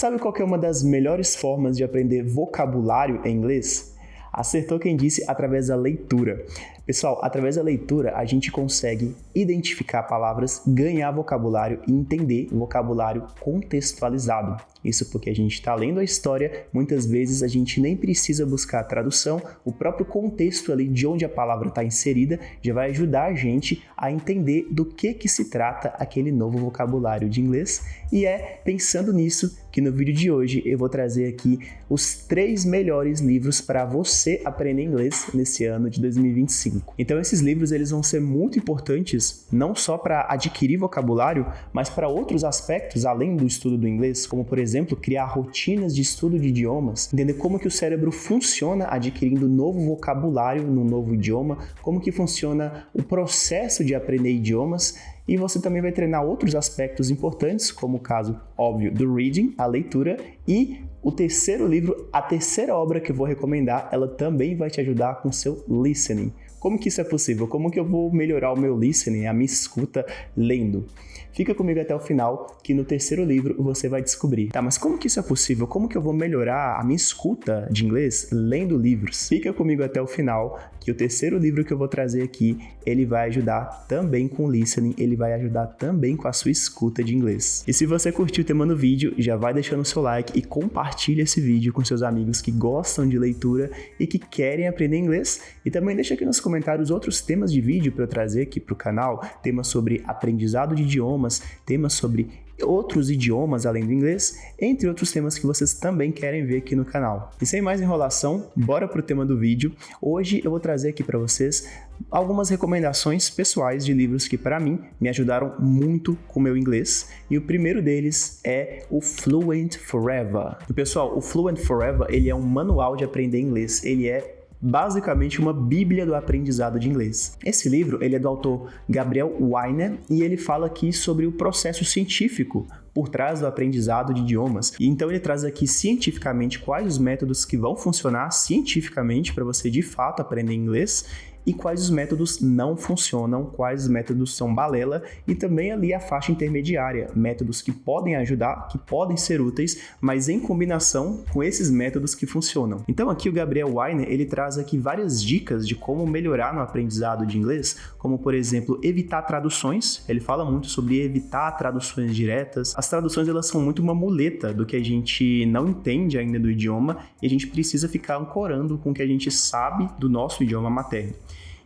Sabe qual que é uma das melhores formas de aprender vocabulário em inglês? Acertou quem disse através da leitura. Pessoal, através da leitura a gente consegue identificar palavras, ganhar vocabulário e entender vocabulário contextualizado. Isso porque a gente está lendo a história, muitas vezes a gente nem precisa buscar a tradução, o próprio contexto ali de onde a palavra está inserida já vai ajudar a gente a entender do que se trata aquele novo vocabulário de inglês. E é pensando nisso que no vídeo de hoje eu vou trazer aqui os 3 melhores livros para você aprender inglês nesse ano de 2025. Então esses livros eles vão ser muito importantes não só para adquirir vocabulário, mas para outros aspectos além do estudo do inglês, como por exemplo, criar rotinas de estudo de idiomas, entender como que o cérebro funciona adquirindo novo vocabulário num novo idioma, como que funciona o processo de aprender idiomas. E você também vai treinar outros aspectos importantes, como o caso óbvio do reading, a leitura, e o terceiro livro, a terceira obra que eu vou recomendar, ela também vai te ajudar com o seu listening. Como que isso é possível? Como que eu vou melhorar o meu listening, a minha escuta lendo? Fica comigo até o final, que no terceiro livro você vai descobrir. Tá, mas como que isso é possível? Como que eu vou melhorar a minha escuta de inglês lendo livros? Fica comigo até o final, que o terceiro livro que eu vou trazer aqui, ele vai ajudar também com o listening, ele vai ajudar também com a sua escuta de inglês. E se você curtiu o tema no vídeo, já vai deixando o seu like e compartilha esse vídeo com seus amigos que gostam de leitura e que querem aprender inglês. E também deixa aqui nos comentários outros temas de vídeo para eu trazer aqui para o canal, temas sobre aprendizado de idiomas, temas sobre outros idiomas além do inglês, entre outros temas que vocês também querem ver aqui no canal. E sem mais enrolação, bora pro tema do vídeo. Hoje eu vou trazer aqui para vocês algumas recomendações pessoais de livros que para mim me ajudaram muito com o meu inglês, e o primeiro deles é o Fluent Forever. E pessoal, o Fluent Forever, ele é um manual de aprender inglês, ele é basicamente uma bíblia do aprendizado de inglês. Esse livro ele é do autor Gabriel Weiner e ele fala aqui sobre o processo científico por trás do aprendizado de idiomas. E então ele traz aqui cientificamente quais os métodos que vão funcionar cientificamente para você de fato aprender inglês e quais os métodos não funcionam, quais os métodos são balela, e também ali a faixa intermediária, métodos que podem ajudar, que podem ser úteis, mas em combinação com esses métodos que funcionam. Então aqui o Gabriel Weiner, ele traz aqui várias dicas de como melhorar no aprendizado de inglês, como por exemplo, evitar traduções. Ele fala muito sobre evitar traduções diretas. As traduções elas são muito uma muleta do que a gente não entende ainda do idioma e a gente precisa ficar ancorando com o que a gente sabe do nosso idioma materno.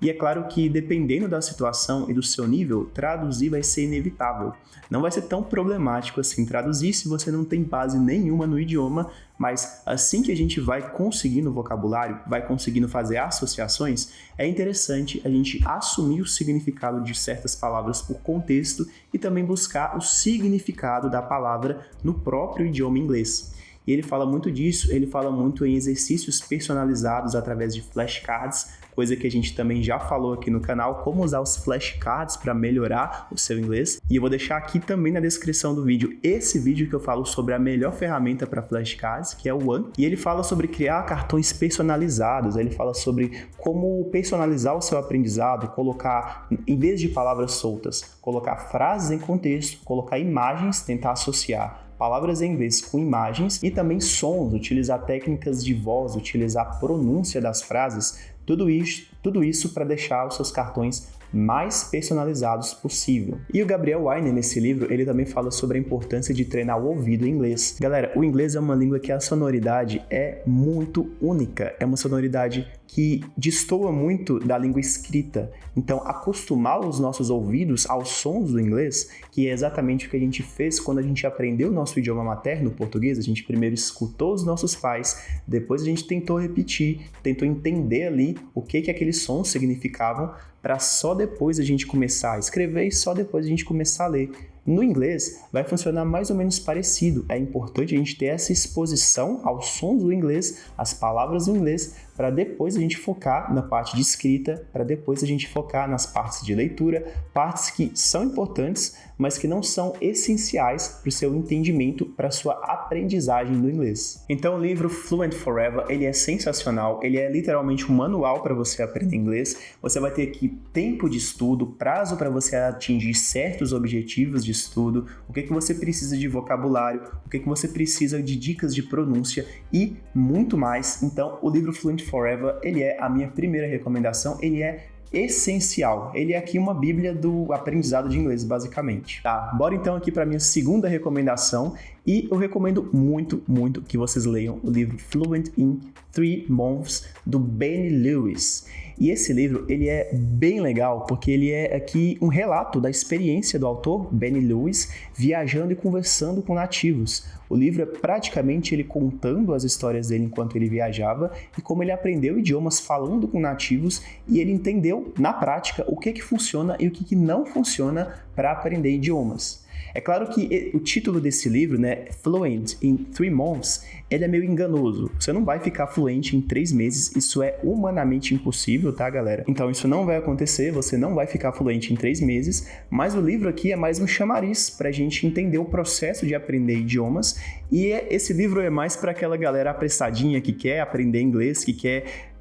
E é claro que, dependendo da situação e do seu nível, traduzir vai ser inevitável. Não vai ser tão problemático assim traduzir se você não tem base nenhuma no idioma, mas assim que a gente vai conseguindo vocabulário, vai conseguindo fazer associações, é interessante a gente assumir o significado de certas palavras por contexto e também buscar o significado da palavra no próprio idioma inglês. E ele fala muito disso, ele fala muito em exercícios personalizados através de flashcards, coisa que a gente também já falou aqui no canal, como usar os flashcards para melhorar o seu inglês. E eu vou deixar aqui também na descrição do vídeo esse vídeo que eu falo sobre a melhor ferramenta para flashcards, que é o One. E ele fala sobre criar cartões personalizados, ele fala sobre como personalizar o seu aprendizado, colocar, em vez de palavras soltas, colocar frases em contexto, colocar imagens, tentar associar palavras em inglês com imagens e também sons, utilizar técnicas de voz, utilizar a pronúncia das frases, tudo isso para deixar os seus cartões mais personalizados possível. E o Gabriel Weiner, nesse livro, ele também fala sobre a importância de treinar o ouvido em inglês. Galera, o inglês é uma língua que a sonoridade é muito única, é uma sonoridade que destoa muito da língua escrita. Então, acostumar os nossos ouvidos aos sons do inglês, que é exatamente o que a gente fez quando a gente aprendeu o nosso idioma materno, o português, a gente primeiro escutou os nossos pais, depois a gente tentou repetir, tentou entender ali o que aqueles sons significavam, para só depois a gente começar a escrever e só depois a gente começar a ler. No inglês, vai funcionar mais ou menos parecido. É importante a gente ter essa exposição aos sons do inglês, às palavras do inglês, para depois a gente focar na parte de escrita, para depois a gente focar nas partes de leitura, partes que são importantes, mas que não são essenciais para o seu entendimento, para a sua aprendizagem do inglês. Então o livro Fluent Forever, ele é sensacional, ele é literalmente um manual para você aprender inglês. Você vai ter aqui tempo de estudo, prazo para você atingir certos objetivos de estudo, o que você precisa de vocabulário, o que você precisa de dicas de pronúncia e muito mais. Então o livro Fluent Forever, ele é a minha primeira recomendação, ele é essencial. Ele é aqui uma bíblia do aprendizado de inglês, basicamente. Tá, bora então aqui para minha segunda recomendação e eu recomendo muito que vocês leiam o livro Fluent in 3 Months, do Benny Lewis. E esse livro, ele é bem legal, porque ele é aqui um relato da experiência do autor, Benny Lewis, viajando e conversando com nativos. O livro é praticamente ele contando as histórias dele enquanto ele viajava e como ele aprendeu idiomas falando com nativos e ele entendeu, na prática, o que funciona e o que não funciona para aprender idiomas. É claro que o título desse livro, né, Fluent in 3 Months, ele é meio enganoso. Você não vai ficar fluente em 3 meses, isso é humanamente impossível, tá, galera? Então isso não vai acontecer, você não vai ficar fluente em 3 meses, mas o livro aqui é mais um chamariz para a gente entender o processo de aprender idiomas e esse livro é mais para aquela galera apressadinha que quer aprender inglês, que quer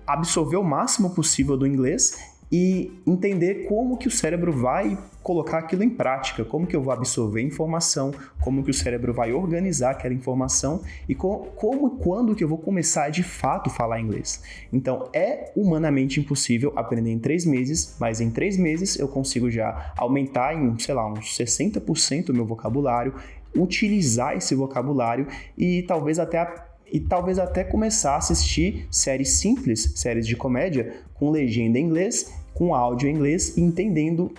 absorver o máximo possível do inglês e entender como que o cérebro vai colocar aquilo em prática, como que eu vou absorver informação, como que o cérebro vai organizar aquela informação e quando que eu vou começar a de fato falar inglês. Então é humanamente impossível aprender em 3 meses, mas em 3 meses eu consigo já aumentar em, sei lá, uns 60% o meu vocabulário, utilizar esse vocabulário e talvez até começar a assistir séries simples, séries de comédia, com legenda em inglês, com áudio em inglês e entendendo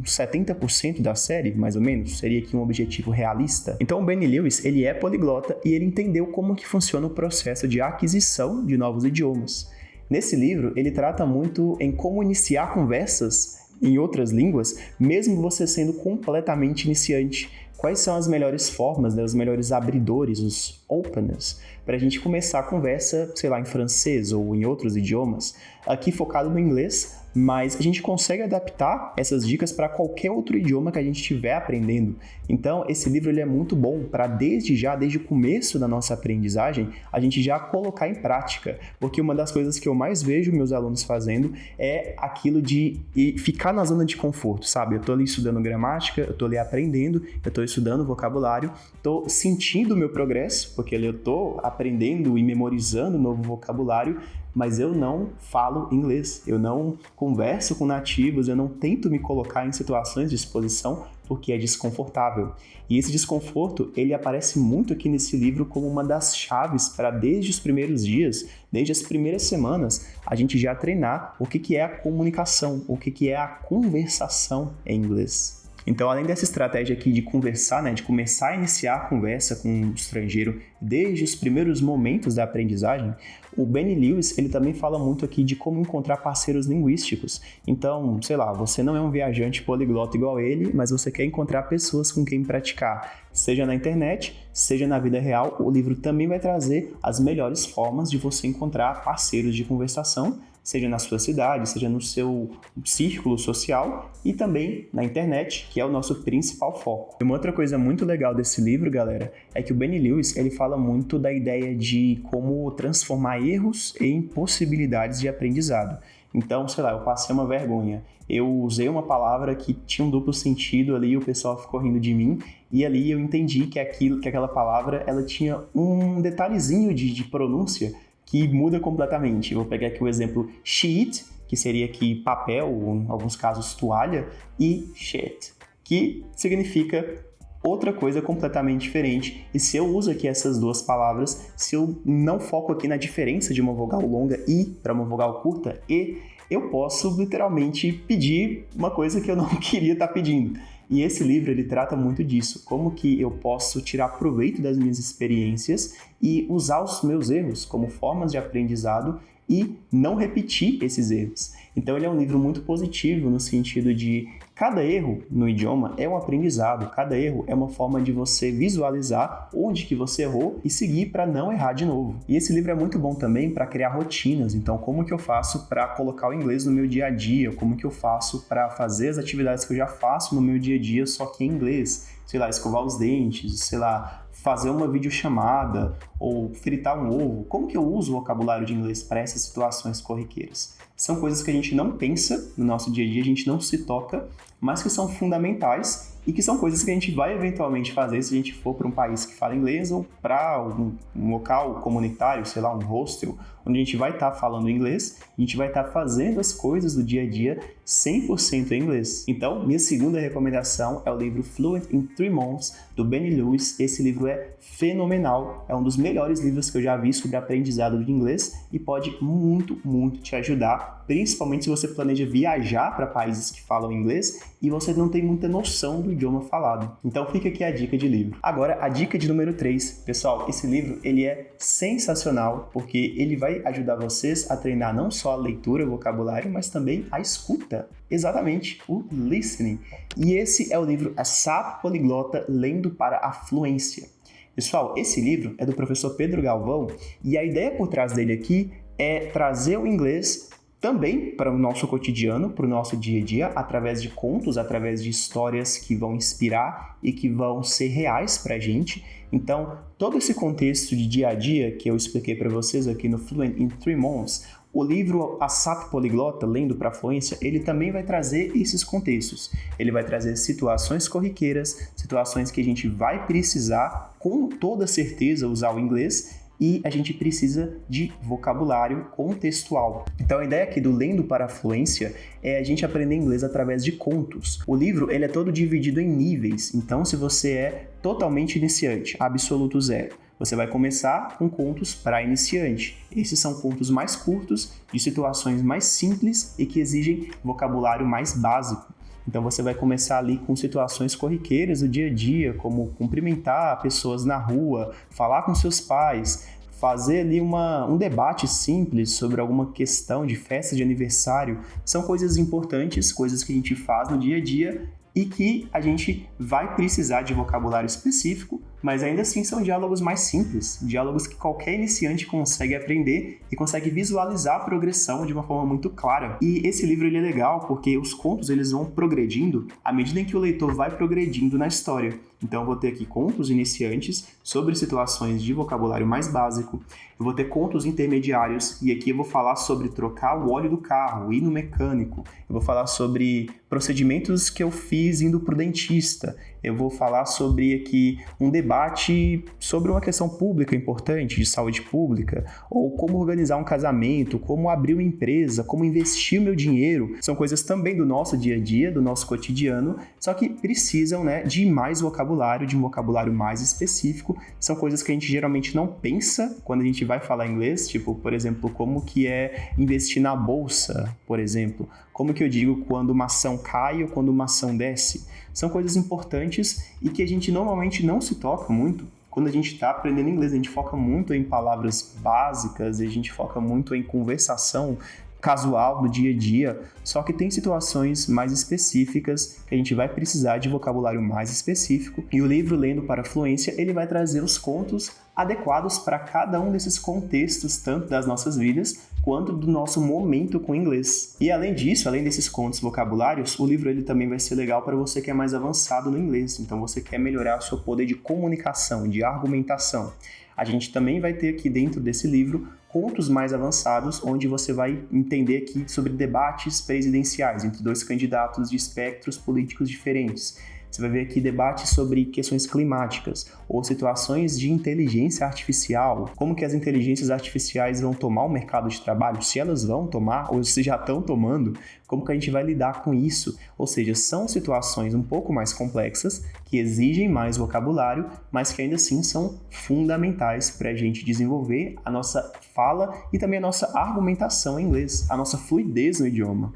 70% da série, mais ou menos, seria aqui um objetivo realista. Então o Benny Lewis, ele é poliglota e ele entendeu como que funciona o processo de aquisição de novos idiomas. Nesse livro, ele trata muito em como iniciar conversas em outras línguas, mesmo você sendo completamente iniciante. Quais são as melhores formas, né, os melhores abridores, os openers, para a gente começar a conversa, sei lá, em francês ou em outros idiomas, aqui focado no inglês, mas a gente consegue adaptar essas dicas para qualquer outro idioma que a gente estiver aprendendo. Então, esse livro ele é muito bom para desde o começo da nossa aprendizagem, a gente já colocar em prática, porque uma das coisas que eu mais vejo meus alunos fazendo é aquilo de ficar na zona de conforto, sabe? Eu estou ali estudando gramática, eu estou ali aprendendo, eu estou estudando vocabulário, estou sentindo o meu progresso, porque eu estou aprendendo e memorizando novo vocabulário, mas eu não falo inglês, eu não converso com nativos, eu não tento me colocar em situações de exposição porque é desconfortável. E esse desconforto, ele aparece muito aqui nesse livro como uma das chaves para desde os primeiros dias, desde as primeiras semanas, a gente já treinar o que é a comunicação, o que é a conversação em inglês. Então, além dessa estratégia aqui de conversar, né, de começar a iniciar a conversa com um estrangeiro desde os primeiros momentos da aprendizagem, o Benny Lewis, ele também fala muito aqui de como encontrar parceiros linguísticos. Então, sei lá, você não é um viajante poliglota igual ele, mas você quer encontrar pessoas com quem praticar, seja na internet, seja na vida real. O livro também vai trazer as melhores formas de você encontrar parceiros de conversação, seja na sua cidade, seja no seu círculo social e também na internet, que é o nosso principal foco. E uma outra coisa muito legal desse livro, galera, é que o Benny Lewis, ele fala muito da ideia de como transformar erros em possibilidades de aprendizado. Então, sei lá, eu passei uma vergonha. Eu usei uma palavra que tinha um duplo sentido ali, o pessoal ficou rindo de mim, e ali eu entendi que aquela palavra, ela tinha um detalhezinho de pronúncia que muda completamente. Eu vou pegar aqui o exemplo sheet, que seria aqui papel, ou em alguns casos toalha, e shit, que significa outra coisa completamente diferente. E se eu uso aqui essas duas palavras, se eu não foco aqui na diferença de uma vogal longa I para uma vogal curta E, eu posso literalmente pedir uma coisa que eu não queria estar pedindo. E esse livro, ele trata muito disso, como que eu posso tirar proveito das minhas experiências e usar os meus erros como formas de aprendizado e não repetir esses erros. Então ele é um livro muito positivo no sentido de, Cada erro no idioma é um aprendizado, cada erro é uma forma de você visualizar onde que você errou e seguir para não errar de novo. E esse livro é muito bom também para criar rotinas, então como que eu faço para colocar o inglês no meu dia a dia, como que eu faço para fazer as atividades que eu já faço no meu dia a dia só que em inglês, sei lá, escovar os dentes, sei lá, fazer uma videochamada ou fritar um ovo. Como que eu uso o vocabulário de inglês para essas situações corriqueiras? São coisas que a gente não pensa no nosso dia a dia, a gente não se toca, mas que são fundamentais e que são coisas que a gente vai eventualmente fazer se a gente for para um país que fala inglês ou para um local comunitário, sei lá, um hostel, onde a gente vai estar falando inglês, a gente vai estar fazendo as coisas do dia a dia 100% em inglês. Então, minha segunda recomendação é o livro Fluent in 3 Months, do Benny Lewis. Esse livro é fenomenal, é um dos melhores livros que eu já vi sobre aprendizado de inglês e pode muito, muito te ajudar, principalmente se você planeja viajar para países que falam inglês e você não tem muita noção do idioma falado. Então fica aqui a dica de livro. Agora, a dica de número 3. Pessoal, esse livro ele é sensacional porque ele vai ajudar vocês a treinar não só a leitura, o vocabulário, mas também a escuta. Exatamente, o listening. E esse é o livro A Sapo Poliglota Lendo para a Fluência. Pessoal, esse livro é do professor Pedro Galvão e a ideia por trás dele aqui é trazer o inglês também para o nosso cotidiano, para o nosso dia a dia, através de contos, através de histórias que vão inspirar e que vão ser reais para a gente. Então, todo esse contexto de dia a dia que eu expliquei para vocês aqui no Fluent in 3 Months, o livro A Sapo Poliglota, Lendo para a Fluência, ele também vai trazer esses contextos. Ele vai trazer situações corriqueiras, situações que a gente vai precisar, com toda certeza, usar o inglês, e a gente precisa de vocabulário contextual. Então a ideia aqui do Lendo para a Fluência é a gente aprender inglês através de contos. O livro ele é todo dividido em níveis, então se você é totalmente iniciante, absoluto zero, você vai começar com contos para iniciante. Esses são contos mais curtos, de situações mais simples e que exigem vocabulário mais básico. Então você vai começar ali com situações corriqueiras do dia a dia, como cumprimentar pessoas na rua, falar com seus pais, fazer ali um debate simples sobre alguma questão de festa de aniversário. São coisas importantes, coisas que a gente faz no dia a dia e que a gente vai precisar de vocabulário específico, mas ainda assim são diálogos mais simples, diálogos que qualquer iniciante consegue aprender e consegue visualizar a progressão de uma forma muito clara. E esse livro ele é legal porque os contos eles vão progredindo à medida em que o leitor vai progredindo na história. Então eu vou ter aqui contos iniciantes sobre situações de vocabulário mais básico, eu vou ter contos intermediários e aqui eu vou falar sobre trocar o óleo do carro, ir no mecânico, eu vou falar sobre procedimentos que eu fiz indo para o dentista, eu vou falar sobre aqui um debate sobre uma questão pública importante, de saúde pública, ou como organizar um casamento, como abrir uma empresa, como investir o meu dinheiro. São coisas também do nosso dia a dia, do nosso cotidiano, só que precisam, de mais vocabulário, de um vocabulário mais específico. São coisas que a gente geralmente não pensa quando a gente vai falar inglês, tipo, por exemplo, como que é investir na bolsa, por exemplo. Como que eu digo quando uma ação cai ou quando uma ação desce? São coisas importantes e que a gente normalmente não se toca muito quando a gente está aprendendo inglês. A gente foca muito em palavras básicas, a gente foca muito em conversação casual do dia a dia, só que tem situações mais específicas que a gente vai precisar de vocabulário mais específico e o livro Lendo para a Fluência ele vai trazer os contos adequados para cada um desses contextos, tanto das nossas vidas quanto do nosso momento com o inglês. E além disso, além desses contos vocabulários, o livro ele também vai ser legal para você que é mais avançado no inglês, então você quer melhorar o seu poder de comunicação, de argumentação. A gente também vai ter aqui dentro desse livro contos mais avançados, onde você vai entender aqui sobre debates presidenciais entre dois candidatos de espectros políticos diferentes. Você vai ver aqui debates sobre questões climáticas ou situações de inteligência artificial, como que as inteligências artificiais vão tomar o mercado de trabalho, se elas vão tomar ou se já estão tomando, como que a gente vai lidar com isso. Ou seja, são situações um pouco mais complexas, que exigem mais vocabulário, mas que ainda assim são fundamentais para a gente desenvolver a nossa fala e também a nossa argumentação em inglês, a nossa fluidez no idioma.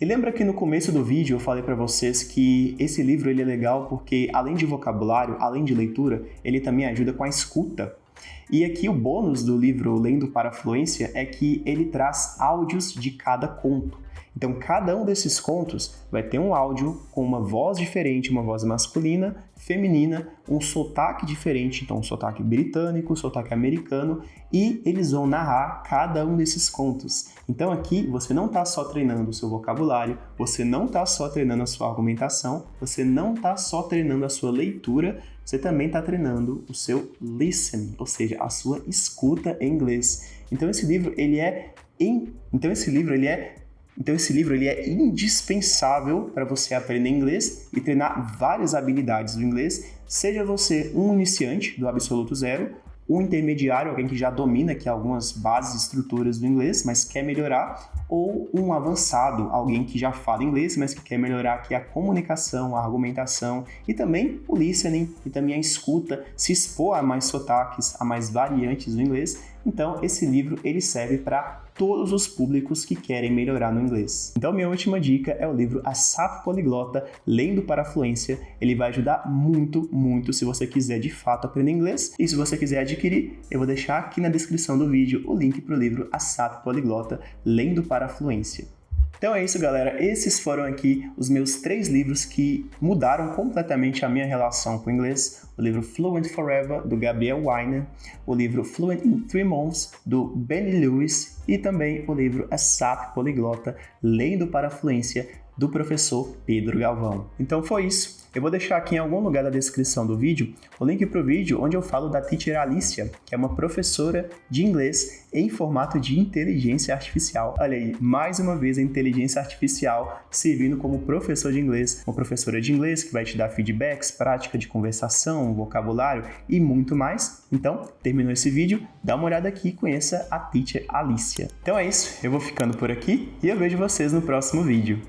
E lembra que no começo do vídeo eu falei para vocês que esse livro ele é legal porque além de vocabulário, além de leitura, ele também ajuda com a escuta. E aqui o bônus do livro Lendo para a Fluência é que ele traz áudios de cada conto. Então, cada um desses contos vai ter um áudio com uma voz diferente, uma voz masculina, feminina, um sotaque diferente, então um sotaque britânico, um sotaque americano, e eles vão narrar cada um desses contos. Então aqui você não está só treinando o seu vocabulário, você não está só treinando a sua argumentação, você não está só treinando a sua leitura, você também está treinando o seu listening, ou seja, a sua escuta em inglês. Então esse livro ele é indispensável para você aprender inglês e treinar várias habilidades do inglês, seja você um iniciante do absoluto zero, um intermediário, alguém que já domina aqui algumas bases e estruturas do inglês, mas quer melhorar, ou um avançado, alguém que já fala inglês, mas que quer melhorar aqui a comunicação, a argumentação e também o listening e também a escuta, se expor a mais sotaques, a mais variantes do inglês. Então, esse livro ele serve para todos os públicos que querem melhorar no inglês. Então, minha última dica é o livro A Sapo Poliglota, Lendo para a Fluência. Ele vai ajudar muito, muito se você quiser de fato aprender inglês. E se você quiser adquirir, eu vou deixar aqui na descrição do vídeo o link para o livro A Sapo Poliglota, Lendo para a Fluência. Então é isso, galera. Esses foram aqui os meus 3 livros que mudaram completamente a minha relação com o inglês. O livro Fluent Forever, do Gabriel Weiner, o livro Fluent in 3 Months, do Benny Lewis, e também o livro A Sapo Poliglota, Lendo para a Fluência, do professor Pedro Galvão. Então foi isso. Eu vou deixar aqui em algum lugar da descrição do vídeo o link para o vídeo onde eu falo da Teacher Alicia, que é uma professora de inglês em formato de inteligência artificial. Olha aí, mais uma vez a inteligência artificial servindo como professor de inglês, uma professora de inglês que vai te dar feedbacks, prática de conversação, vocabulário e muito mais. Então, terminou esse vídeo, dá uma olhada aqui e conheça a Teacher Alicia. Então é isso, eu vou ficando por aqui e eu vejo vocês no próximo vídeo.